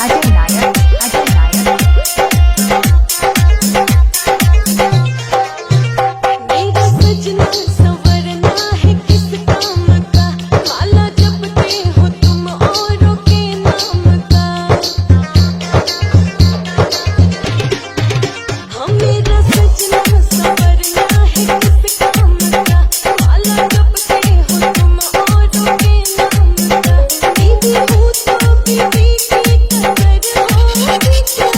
अजय नायक, अजय नायक। मेरा सजना संवरना है किस काम का, माला जपते हो तुम औरों के नाम का। हाँ मेरा सजना संवरना है किस काम का, माला जपते हो तुम औरों के नाम का। बीवी हो तो बीवी की कदर होगी क्या।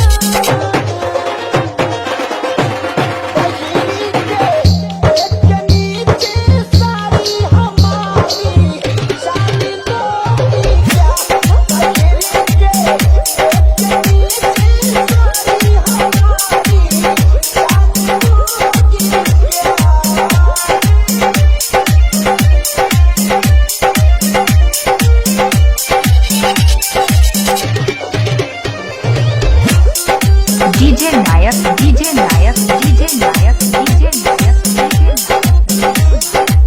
डीजे नायक, डीजे नायक, डीजे नायक, डीजे नायक, डीजे नायक।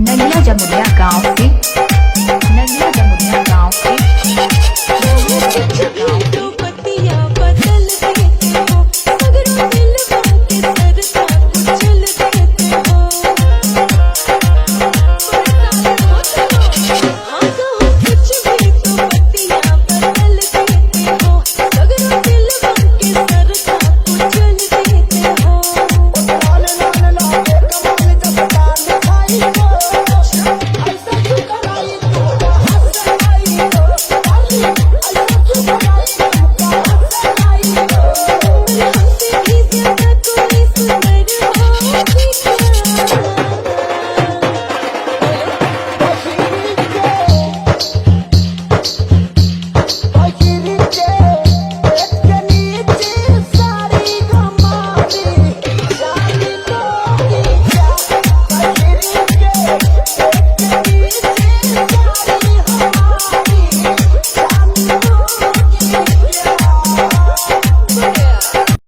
नलिया जमुनिया गांव से, नलिया जमुनिया गांव से। तो पतिया बदल देते हो, सगरों दिलवा के सरसा कुचल देते हो। हाँ कहो कुछ भी तो पतिया बदल देते हो, सगरों दिलवा के सरसा कुचल देते हो। हमसे भी ज्यादा कोई सुंदर होगी क्या।